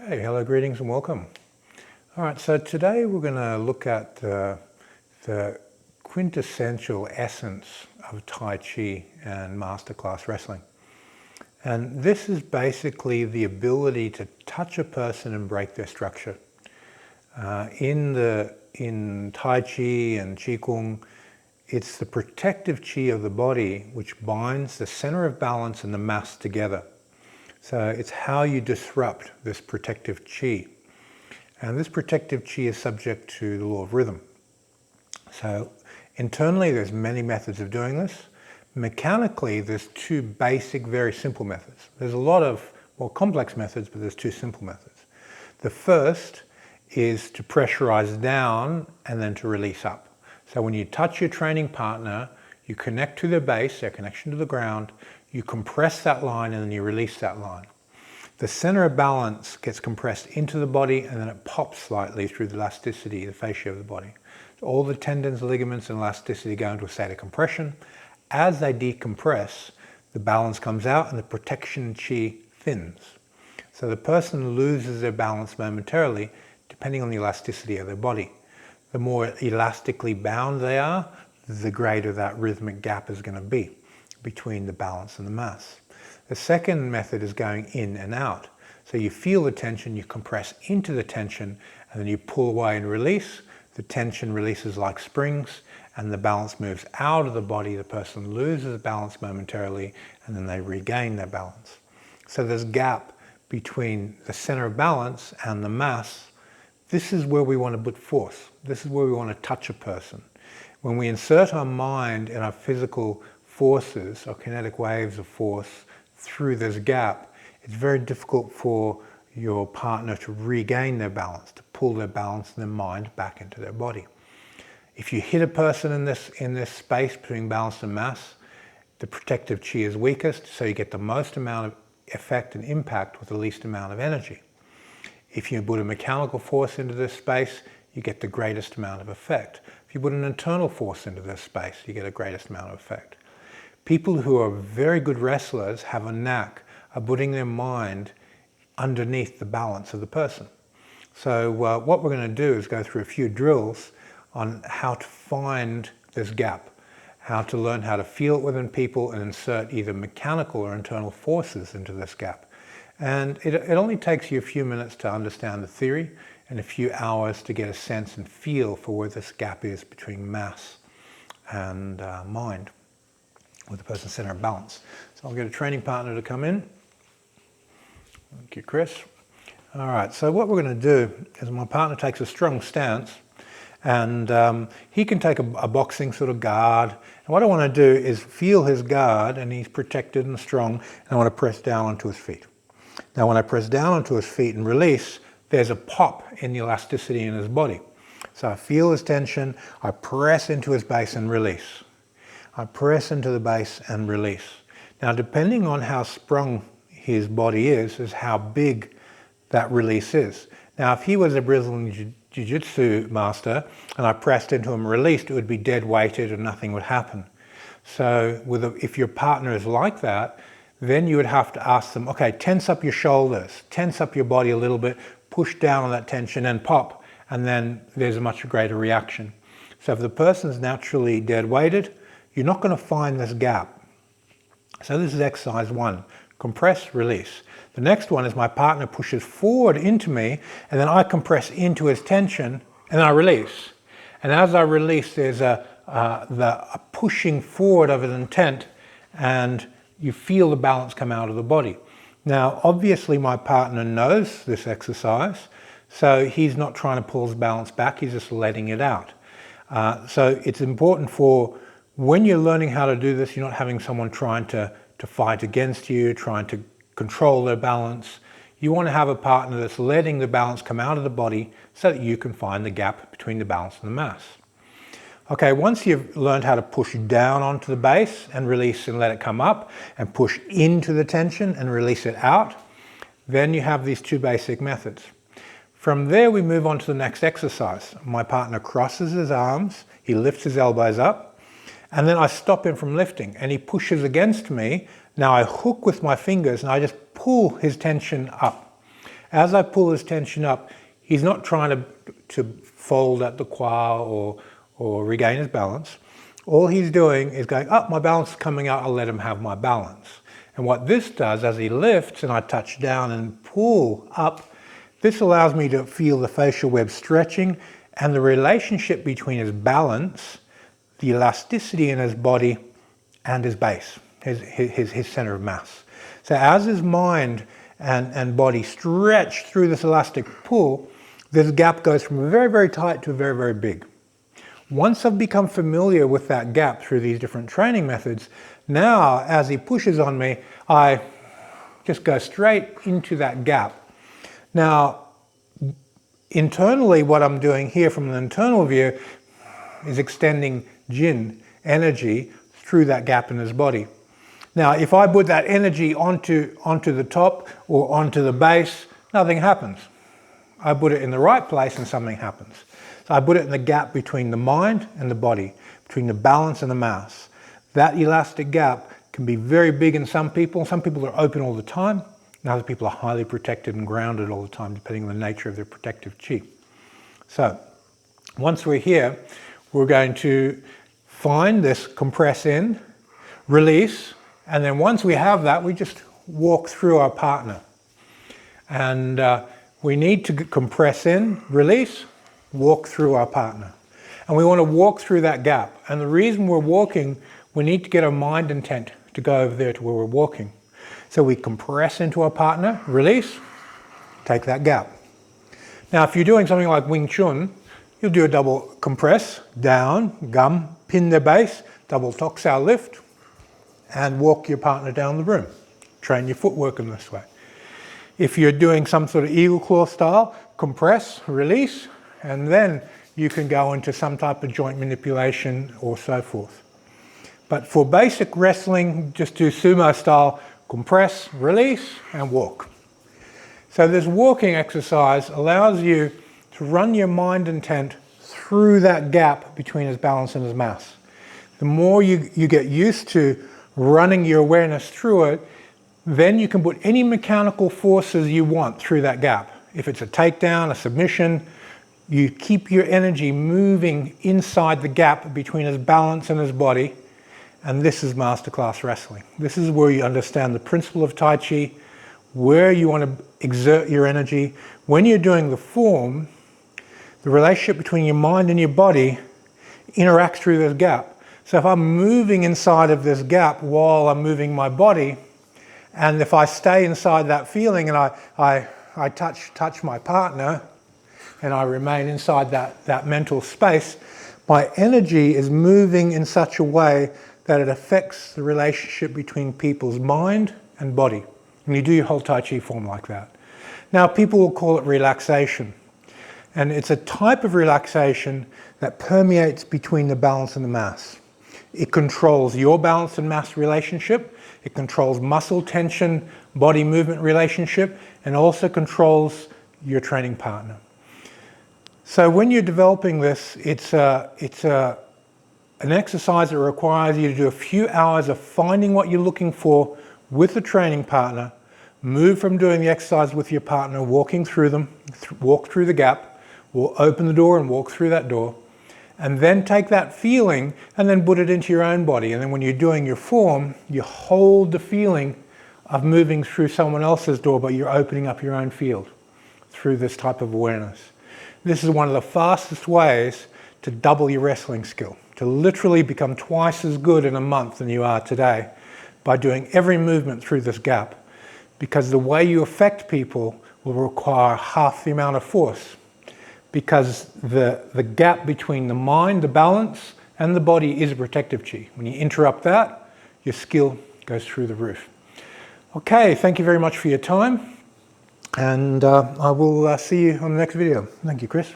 Okay, hello, greetings and welcome. All right, so today we're going to look at the quintessential essence of Tai Chi and masterclass wrestling. And this is basically the ability to touch a person and break their structure. In Tai Chi and Qigong, it's the protective Chi of the body which binds the center of balance and the mass together. So it's how you disrupt this protective Chi. And this protective Chi is subject to the law of rhythm. So internally, there's many methods of doing this. Mechanically, there's two basic, very simple methods. There's a lot of more complex methods, but there's two simple methods. The first is to pressurize down and then to release up. So when you touch your training partner, you connect to their base, their connection to the ground, you compress that line and then you release that line. The center of balance gets compressed into the body and then it pops slightly through the elasticity, the fascia of the body. So all the tendons, ligaments and elasticity go into a state of compression. As they decompress, the balance comes out and the protection Chi thins. So the person loses their balance momentarily depending on the elasticity of their body. The more elastically bound they are, the greater that rhythmic gap is going to be between the balance and the mass. The second method is going in and out. So you feel the tension, you compress into the tension, and then you pull away and release. The tension releases like springs, and the balance moves out of the body. The person loses balance momentarily, and then they regain their balance. So there's a gap between the center of balance and the mass. This is where we want to put force. This is where we want to touch a person. When we insert our mind in our physical forces or kinetic waves of force through this gap, it's very difficult for your partner to regain their balance, to pull their balance and their mind back into their body. If you hit a person in this space between balance and mass, the protective Chi is weakest, so you get the most amount of effect and impact with the least amount of energy. If you put a mechanical force into this space, you get the greatest amount of effect. If you put an internal force into this space, you get the greatest amount of effect. People who are very good wrestlers have a knack of putting their mind underneath the balance of the person. So what we're going to do is go through a few drills on how to find this gap, how to learn how to feel it within people and insert either mechanical or internal forces into this gap. And it only takes you a few minutes to understand the theory and a few hours to get a sense and feel for where this gap is between mass and mind, with the person's center of balance. So I'll get a training partner to come in. Thank you, Chris. All right, so what we're going to do is my partner takes a strong stance, and he can take a boxing sort of guard. And what I want to do is feel his guard, and he's protected and strong, and I want to press down onto his feet. Now when I press down onto his feet and release, there's a pop in the elasticity in his body. So I feel his tension, I press into his base and release. I press into the base and release. Now depending on how sprung his body is how big that release is. Now if he was a Brazilian Jiu-Jitsu master and I pressed into him and released, it would be dead weighted and nothing would happen. So if your partner is like that, then you would have to ask them, okay, tense up your shoulders, tense up your body a little bit, push down on that tension and pop, and then there's a much greater reaction. So if the person's naturally dead weighted, you're not going to find this gap. So this is exercise 1, compress, release. The next one is my partner pushes forward into me, and then I compress into his tension, and then I release. And as I release, there's a pushing forward of an intent, and you feel the balance come out of the body. Now, obviously my partner knows this exercise, so he's not trying to pull his balance back, he's just letting it out. So it's important for when you're learning how to do this, you're not having someone trying to fight against you, trying to control their balance. You want to have a partner that's letting the balance come out of the body so that you can find the gap between the balance and the mass. Okay, once you've learned how to push down onto the base and release and let it come up, and push into the tension and release it out, then you have these two basic methods. From there we move on to the next exercise. My partner crosses his arms, he lifts his elbows up, and then I stop him from lifting and he pushes against me. Now I hook with my fingers and I just pull his tension up. As I pull his tension up, he's not trying to fold at the qua or regain his balance. All he's doing is going, oh, my balance is coming out, I'll let him have my balance. And what this does, as he lifts and I touch down and pull up, this allows me to feel the facial web stretching and the relationship between his balance, the elasticity in his body, and his base, his center of mass. So as his mind and body stretch through this elastic pull, this gap goes from very, very tight to very, very big. Once I've become familiar with that gap through these different training methods, now as he pushes on me, I just go straight into that gap. Now, internally, what I'm doing here from an internal view is extending Jin energy through that gap in his body. Now, if I put that energy onto the top or onto the base, nothing happens. I put it in the right place and something happens. So I put it in the gap between the mind and the body, between the balance and the mass. That elastic gap can be very big in some people. Some people are open all the time, and other people are highly protected and grounded all the time, depending on the nature of their protective chi. So once we're here, we're going to find this compress in, release, and then once we have that, we just walk through our partner. And we need to compress in, release, walk through our partner. And we want to walk through that gap. And the reason we're walking, we need to get our mind intent to go over there to where we're walking. So we compress into our partner, release, take that gap. Now, if you're doing something like Wing Chun, you'll do a double compress, down, gum, pin the base, double toksao lift, and walk your partner down the room. Train your footwork in this way. If you're doing some sort of eagle claw style, compress, release, and then you can go into some type of joint manipulation or so forth. But for basic wrestling, just do sumo style, compress, release, and walk. So this walking exercise allows you to run your mind intent through that gap between his balance and his mass. The more you get used to running your awareness through it, then you can put any mechanical forces you want through that gap. If it's a takedown, a submission, you keep your energy moving inside the gap between his balance and his body, and this is masterclass wrestling. This is where you understand the principle of Tai Chi, where you want to exert your energy. When you're doing the form, the relationship between your mind and your body interacts through this gap. So if I'm moving inside of this gap while I'm moving my body, and if I stay inside that feeling and I touch my partner, and I remain inside that mental space, my energy is moving in such a way that it affects the relationship between people's mind and body. And you do your whole Tai Chi form like that. Now, people will call it relaxation. And it's a type of relaxation that permeates between the balance and the mass. It controls your balance and mass relationship. It controls muscle tension, body movement relationship, and also controls your training partner. So when you're developing this, it's an exercise that requires you to do a few hours of finding what you're looking for with the training partner, move from doing the exercise with your partner, walking through them, walk through the gap, open the door and walk through that door, and then take that feeling and then put it into your own body. And then when you're doing your form, you hold the feeling of moving through someone else's door, but you're opening up your own field through this type of awareness. This is one of the fastest ways to double your wrestling skill, to literally become twice as good in a month than you are today by doing every movement through this gap, because the way you affect people will require half the amount of force, because the gap between the mind, the balance, and the body is a protective chi. When you interrupt that, your skill goes through the roof. Okay, thank you very much for your time, and I will see you on the next video. Thank you, Chris.